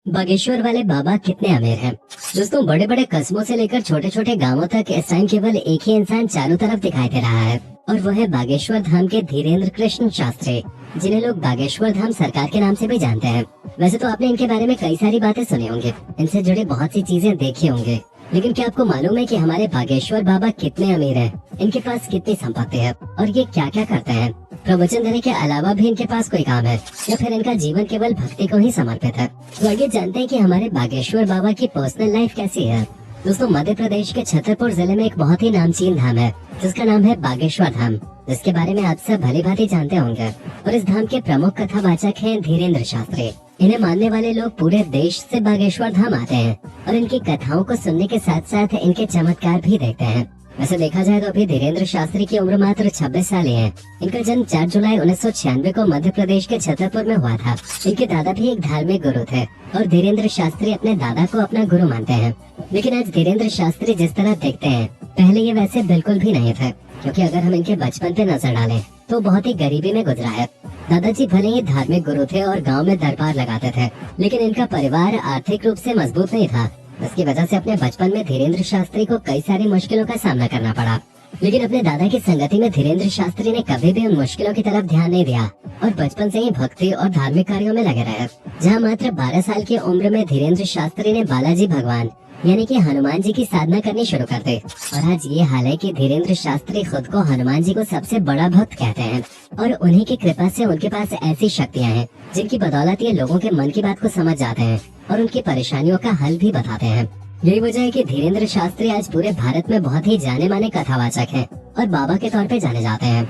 बागेश्वर वाले बाबा कितने अमीर हैं। दोस्तों, बड़े बड़े कस्बों से लेकर छोटे छोटे गांवों तक इस टाइम केवल एक ही इंसान चारों तरफ दिखाई दे रहा है, और वह है बागेश्वर धाम के धीरेन्द्र कृष्ण शास्त्री, जिन्हें लोग बागेश्वर धाम सरकार के नाम से भी जानते हैं। वैसे तो आपने इनके बारे में कई सारी बातें सुनी होंगी, इनसे जुड़ी बहुत सी चीजें देखी होंगी, लेकिन क्या आपको मालूम है कि हमारे बागेश्वर बाबा कितने अमीर हैं, इनके पास कितनी संपत्ति है और ये क्या क्या करते हैं। प्रवचन देने के अलावा भी इनके पास कोई काम है या फिर इनका जीवन केवल भक्ति को ही समर्पित है। तो आइए जानते हैं कि हमारे बागेश्वर बाबा की पर्सनल लाइफ कैसी है। दोस्तों, मध्य प्रदेश के छतरपुर जिले में एक बहुत ही नामचीन धाम है जिसका नाम है बागेश्वर धाम, जिसके बारे में आप सब भली भांति जानते होंगे। और इस धाम के प्रमुख कथावाचक हैं धीरेन्द्र शास्त्री। इन्हें मानने वाले लोग पूरे देश से बागेश्वर धाम आते हैं और इनकी कथाओं को सुनने के साथ साथ इनके चमत्कार भी देखते हैं। वैसे देखा जाए तो अभी धीरेन्द्र शास्त्री की उम्र मात्र 26 साल ही है। इनका जन्म 4 जुलाई 1996 को मध्य प्रदेश के छतरपुर में हुआ था। इनके दादा भी एक धार्मिक गुरु थे और धीरेन्द्र शास्त्री अपने दादा को अपना गुरु मानते हैं। लेकिन आज धीरेन्द्र शास्त्री जिस तरह दिखते हैं, पहले ये वैसे बिल्कुल भी नहीं थे, क्योंकि अगर हम इनके बचपन पे नजर डालें तो बहुत ही गरीबी में गुजरा है। दादाजी भले ही धार्मिक गुरु थे और गांव में दरबार लगाते थे, लेकिन इनका परिवार आर्थिक रूप से मजबूत नहीं था। इसकी वजह से अपने बचपन में धीरेन्द्र शास्त्री को कई सारी मुश्किलों का सामना करना पड़ा। लेकिन अपने दादा की संगति में धीरेन्द्र शास्त्री ने कभी भी उन मुश्किलों की तरफ ध्यान नहीं दिया और बचपन से ही भक्ति और धार्मिक कार्यों में लगे रहे। जहाँ मात्र 12 साल की उम्र में धीरेन्द्र शास्त्री ने बालाजी भगवान यानी कि हनुमान जी की साधना करनी शुरू कर दी। और आज ये हाल है कि धीरेन्द्र शास्त्री खुद को हनुमान जी को सबसे बड़ा भक्त कहते हैं और उन्हीं की कृपा से उनके पास ऐसी शक्तियाँ हैं जिनकी बदौलत ये लोगों के मन की बात को समझ जाते हैं और उनकी परेशानियों का हल भी बताते हैं। यही वजह है कि धीरेन्द्र शास्त्री आज पूरे भारत में बहुत ही जाने माने कथावाचक हैं और बाबा के तौर पे जाने जाते हैं।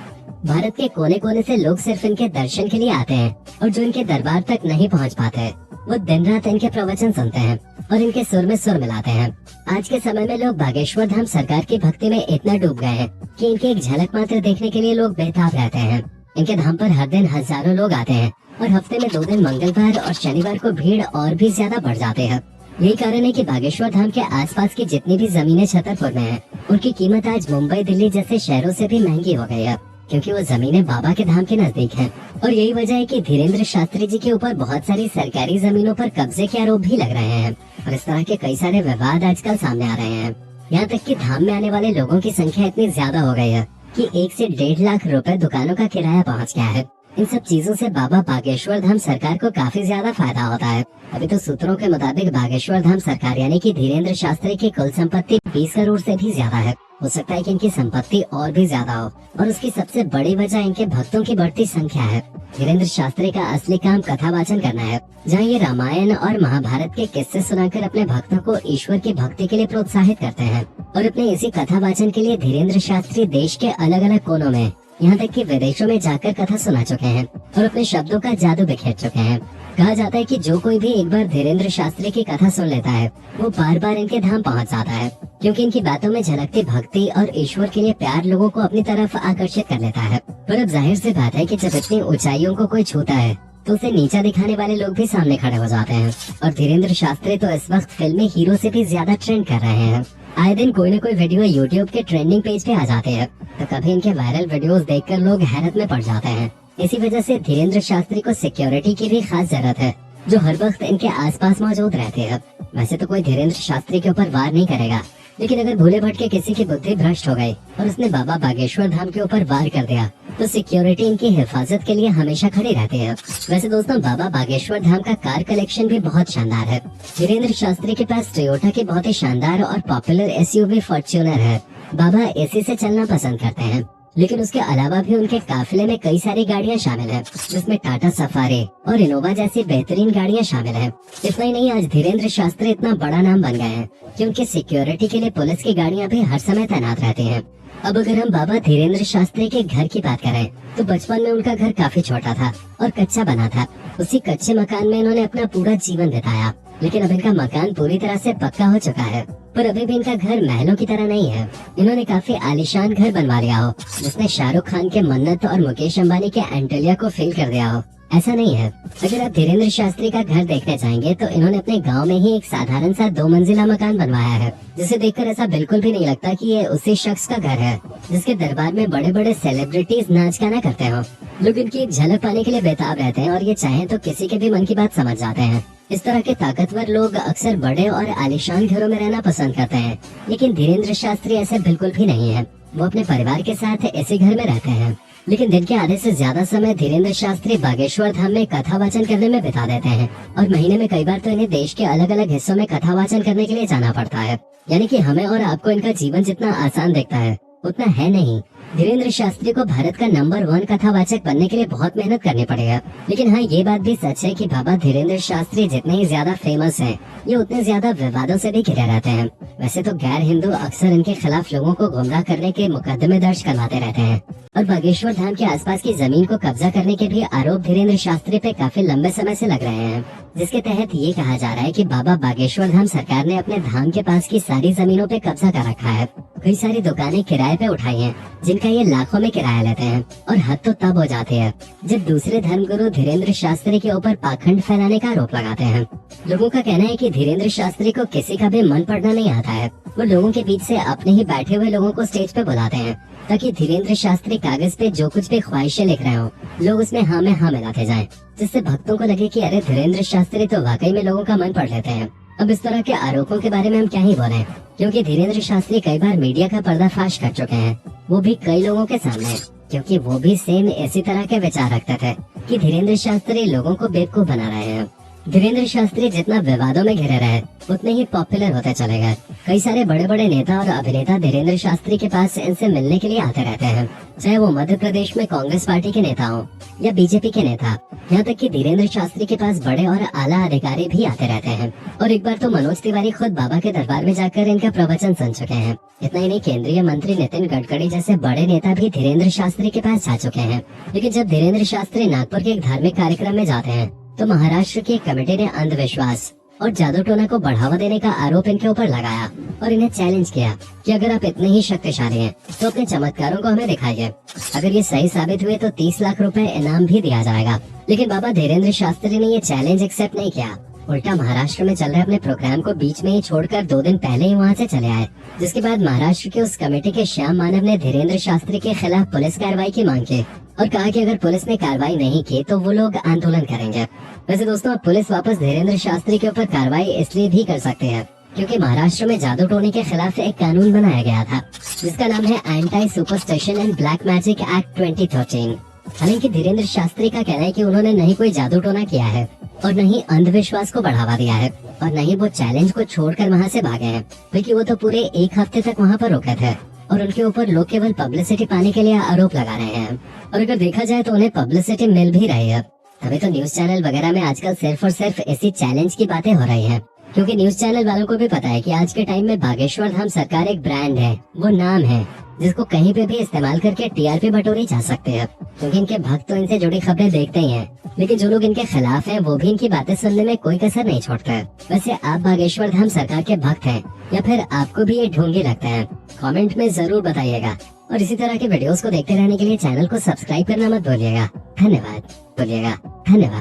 भारत के कोने कोने से लोग सिर्फ इनके दर्शन के लिए आते हैं और जो इनके दरबार तक नहीं पहुंच पाते वो दिन रात इनके प्रवचन सुनते हैं और इनके सुर में सुर मिलाते हैं। आज के समय में लोग बागेश्वर धाम सरकार की भक्ति में इतना डूब गए हैं कि इनकी एक झलक मात्र देखने के लिए लोग बेताब रहते हैं। इनके धाम पर हर दिन हजारों लोग आते हैं और हफ्ते में 2 दिन मंगलवार और शनिवार को भीड़ और भी ज्यादा बढ़ जाते हैं। यही कारण है कि बागेश्वर धाम के आसपास की जितनी भी जमीनें छतरपुर में हैं, उनकी कीमत आज मुंबई, दिल्ली जैसे शहरों से भी महंगी हो गई है, क्योंकि वो जमीनें बाबा के धाम के नजदीक हैं। और यही वजह है कि धीरेन्द्र शास्त्री जी के ऊपर बहुत सारी सरकारी जमीनों पर कब्जे के आरोप भी लग रहे हैं और इस तरह के कई सारे विवाद आजकल सामने आ रहे हैं। यहाँ तक कि धाम में आने वाले लोगों की संख्या इतनी ज्यादा हो गई है कि 1 से 1.5 लाख रुपए दुकानों का किराया पहुँच गया है। इन सब चीजों से बाबा बागेश्वर धाम सरकार को काफी ज्यादा फायदा होता है। अभी तो सूत्रों के मुताबिक बागेश्वर धाम सरकार यानी कि धीरेन्द्र शास्त्री की कुल संपत्ति 20 करोड़ से भी ज्यादा है। हो सकता है कि इनकी संपत्ति और भी ज्यादा हो और उसकी सबसे बड़ी वजह इनके भक्तों की बढ़ती संख्या है। धीरेन्द्र शास्त्री का असली काम कथावाचन करना है, जहाँ ये रामायण और महाभारत के किस्से सुनाकर अपने भक्तों को ईश्वर की भक्ति के लिए प्रोत्साहित करते हैं। और अपने इसी कथावाचन के लिए धीरेन्द्र शास्त्री देश के अलग अलग कोनों में, यहाँ तक कि विदेशों में जाकर कथा सुना चुके हैं और अपने शब्दों का जादू बिखेर चुके हैं। कहा जाता है कि जो कोई भी एक बार धीरेन्द्र शास्त्री की कथा सुन लेता है वो बार बार इनके धाम पहुँच जाता है, क्योंकि इनकी बातों में झलकती भक्ति और ईश्वर के लिए प्यार लोगों को अपनी तरफ आकर्षित कर लेता है। पर अब जाहिर सी बात है कि जब इतनी ऊंचाइयों को कोई छूता है तो उसे नीचा दिखाने वाले लोग भी सामने खड़े हो जाते हैं। और धीरेन्द्र शास्त्री तो इस वक्त फिल्मी हीरो से भी ज्यादा ट्रेंड कर रहे हैं। आए दिन कोई न कोई वीडियो यूट्यूब के ट्रेंडिंग पेज पे आ जाते हैं, तो कभी इनके वायरल वीडियोस देखकर लोग हैरत में पड़ जाते हैं। इसी वजह से धीरेन्द्र शास्त्री को सिक्योरिटी की भी खास जरूरत है, जो हर वक्त इनके आसपास मौजूद रहते हैं। वैसे तो कोई धीरेन्द्र शास्त्री के ऊपर वार नहीं करेगा, लेकिन अगर भूले भटके किसी की बुद्धि भ्रष्ट हो गई और उसने बाबा बागेश्वर धाम के ऊपर वार कर दिया तो सिक्योरिटी इनकी हिफाजत के लिए हमेशा खड़ी रहती है। वैसे दोस्तों, बाबा बागेश्वर धाम का कार कलेक्शन भी बहुत शानदार है। धीरेन्द्र शास्त्री के पास टोयोटा की बहुत ही शानदार और पॉपुलर एसयूवी फॉर्च्यूनर है। बाबा इसी से चलना पसंद करते हैं, लेकिन उसके अलावा भी उनके काफिले में कई सारी गाड़ियां शामिल हैं, जिसमें टाटा सफारी और इनोवा जैसी बेहतरीन गाड़ियां शामिल हैं। इतना ही नहीं, आज धीरेन्द्र शास्त्री इतना बड़ा नाम बन गए हैं कि उनकी सिक्योरिटी के लिए पुलिस की गाड़ियां भी हर समय तैनात रहती हैं। अब अगर हम बाबा धीरेन्द्र शास्त्री के घर की बात करें तो बचपन में उनका घर काफी छोटा था और कच्चा बना था। उसी कच्चे मकान में इन्होंने अपना पूरा जीवन बिताया, लेकिन अब इनका मकान पूरी तरह से पक्का हो चुका है। पर अभी भी इनका घर महलों की तरह नहीं है। इन्होंने काफी आलीशान घर बनवा लिया हो, जिसने शाहरुख खान के मन्नत और मुकेश अंबानी के एंटेलिया को फेल कर दिया हो। ऐसा नहीं है। अगर आप धीरेन्द्र शास्त्री का घर देखने जाएंगे तो इन्होंने अपने गांव में ही एक साधारण सा 2 मंजिला मकान बनवाया है, जिसे देखकर ऐसा बिल्कुल भी नहीं लगता कि ये उसी शख्स का घर है जिसके दरबार में बड़े बड़े सेलिब्रिटीज नाच गाना करते हो। लोग इनकी एक झलक पाने के लिए बेताब रहते हैं और ये चाहे तो किसी के भी मन की बात समझ जाते हैं। इस तरह के ताकतवर लोग अक्सर बड़े और आलीशान घरों में रहना पसंद करते हैं, लेकिन धीरेन्द्र शास्त्री ऐसे बिल्कुल भी नहीं है। वो अपने परिवार के साथ ऐसे घर में रहते हैं, लेकिन दिन के आधे से ज्यादा समय धीरेन्द्र शास्त्री बागेश्वर धाम में कथा वाचन करने में बिता देते हैं। और महीने में कई बार तो इन्हें देश के अलग अलग हिस्सों में कथा वाचन करने के लिए जाना पड़ता है। यानी कि हमें और आपको इनका जीवन जितना आसान दिखता है उतना है नहीं। धीरेन्द्र शास्त्री को भारत का नंबर 1 कथावाचक बनने के लिए बहुत मेहनत करनी पड़ेगा। लेकिन हाँ, ये बात भी सच है कि बाबा धीरेन्द्र शास्त्री जितने ही ज्यादा फेमस हैं, ये उतने ज्यादा विवादों से भी घिरे रहते हैं। वैसे तो गैर हिंदू अक्सर इनके खिलाफ लोगों को गुमराह करने के मुकदमे दर्ज करवाते रहते हैं और बागेश्वर धाम के आसपास की जमीन को कब्जा करने के भी आरोप धीरेन्द्र शास्त्री पे काफी लंबे समय से लग रहे हैं, जिसके तहत ये कहा जा रहा है कि बाबा बागेश्वर धाम सरकार ने अपने धाम के पास की सारी जमीनों पे कब्जा कर रखा है। कई सारी दुकानें किराए पे उठाई हैं, जिनका ये लाखों में किराया लेते हैं। और हद तो तब हो जाती है जब दूसरे धर्मगुरु धीरेन्द्र शास्त्री के ऊपर पाखंड फैलाने का आरोप लगाते हैं। लोगों का कहना है कि धीरेन्द्र शास्त्री को किसी का भी मन पढ़ना नहीं आता है। वो लोगों के बीच से अपने ही बैठे हुए लोगों को स्टेज पे बुलाते हैं ताकि धीरेन्द्र शास्त्री कागज पे जो कुछ भी ख्वाहिशें लिख रहे हो, लोग उसमें हाँ में हाँ मिलाते जाएं, जिससे भक्तों को लगे कि अरे धीरेन्द्र शास्त्री तो वाकई में लोगों का मन पढ़ लेते हैं। अब इस तरह के आरोपों के बारे में हम क्या ही बोले, क्योंकि धीरेन्द्र शास्त्री कई बार मीडिया का पर्दाफाश कर चुके हैं, वो भी कई लोगों के सामने, क्योंकि वो भी सेम इसी तरह के विचार रखते थे कि धीरेन्द्र शास्त्री लोगों को बेवकूफ बना रहे हैं। धीरेन्द्र शास्त्री जितना विवादों में घिरे रहे उतने ही पॉपुलर होते चले गए। कई सारे बड़े बड़े नेता और अभिनेता धीरेन्द्र शास्त्री के पास इनसे मिलने के लिए आते रहते हैं, चाहे वो मध्य प्रदेश में कांग्रेस पार्टी के नेता हो या बीजेपी के नेता। यहाँ तक कि धीरेन्द्र शास्त्री के पास बड़े और आला अधिकारी भी आते रहते हैं। और एक बार तो मनोज तिवारी खुद बाबा के दरबार में जाकर इनका प्रवचन सुन चुके हैं। इतना ही नहीं, केंद्रीय मंत्री नितिन गडकरी जैसे बड़े नेता भी धीरेन्द्र शास्त्री के पास जा चुके हैं। लेकिन जब धीरेन्द्र शास्त्री नागपुर के एक धार्मिक कार्यक्रम में जाते हैं तो महाराष्ट्र की कमेटी ने अंधविश्वास और जादू टोना को बढ़ावा देने का आरोप इनके ऊपर लगाया और इन्हें चैलेंज किया कि अगर आप इतने ही शक्तिशाली हैं तो अपने चमत्कारों को हमें दिखाइए। अगर ये सही साबित हुए तो 30 लाख रुपए इनाम भी दिया जाएगा। लेकिन बाबा धीरेन्द्र शास्त्री ने ये चैलेंज एक्सेप्ट नहीं किया। उल्टा महाराष्ट्र में चल रहे अपने प्रोग्राम को बीच में ही छोड़कर 2 दिन पहले ही वहाँ से चले आए। जिसके बाद महाराष्ट्र के उस कमेटी के श्याम मानव ने धीरेन्द्र शास्त्री के खिलाफ पुलिस कार्रवाई की मांग की और कहा कि अगर पुलिस ने कार्रवाई नहीं की तो वो लोग आंदोलन करेंगे। वैसे दोस्तों, अब पुलिस वापस धीरेन्द्र शास्त्री के ऊपर कार्रवाई इसलिए भी कर सकते हैं क्योंकि महाराष्ट्र में जादू टोने के खिलाफ एक कानून बनाया गया था जिसका नाम है anti superstition and black magic act 2013। हालांकि धीरेन्द्र शास्त्री का कहना है कि उन्होंने नहीं कोई जादू टोना किया है और न ही अंधविश्वास को बढ़ावा दिया है और न ही वो चैलेंज को छोड़कर वहाँ से भागे हैं, बल्कि वो तो पूरे 1 हफ्ते तक वहाँ पर रुके थे और उनके ऊपर लोग केवल पब्लिसिटी पाने के लिए आरोप लगा रहे हैं। और अगर देखा जाए तो उन्हें पब्लिसिटी मिल भी रही है। तभी तो न्यूज चैनल वगैरह में आजकल सिर्फ और सिर्फ इसी चैलेंज की बातें हो रही हैं, क्योंकि न्यूज चैनल वालों को भी पता है कि आज के टाइम में बागेश्वर धाम सरकार एक ब्रांड है, वो नाम है जिसको कहीं पे भी इस्तेमाल करके टीआरपी बटोरी जा सकते हैं, क्योंकि इनके भक्त तो इनसे जुड़ी खबरें देखते ही हैं। लेकिन जो लोग इनके खिलाफ हैं वो भी इनकी बातें सुनने में कोई कसर नहीं छोड़ते। वैसे आप बागेश्वर धाम सरकार के भक्त हैं या फिर आपको भी ये ढोंगी लगता है, कमेंट में जरूर बताइएगा। और इसी तरह के वीडियोस को देखते रहने के लिए चैनल को सब्सक्राइब करना मत भूलिएगा। धन्यवाद।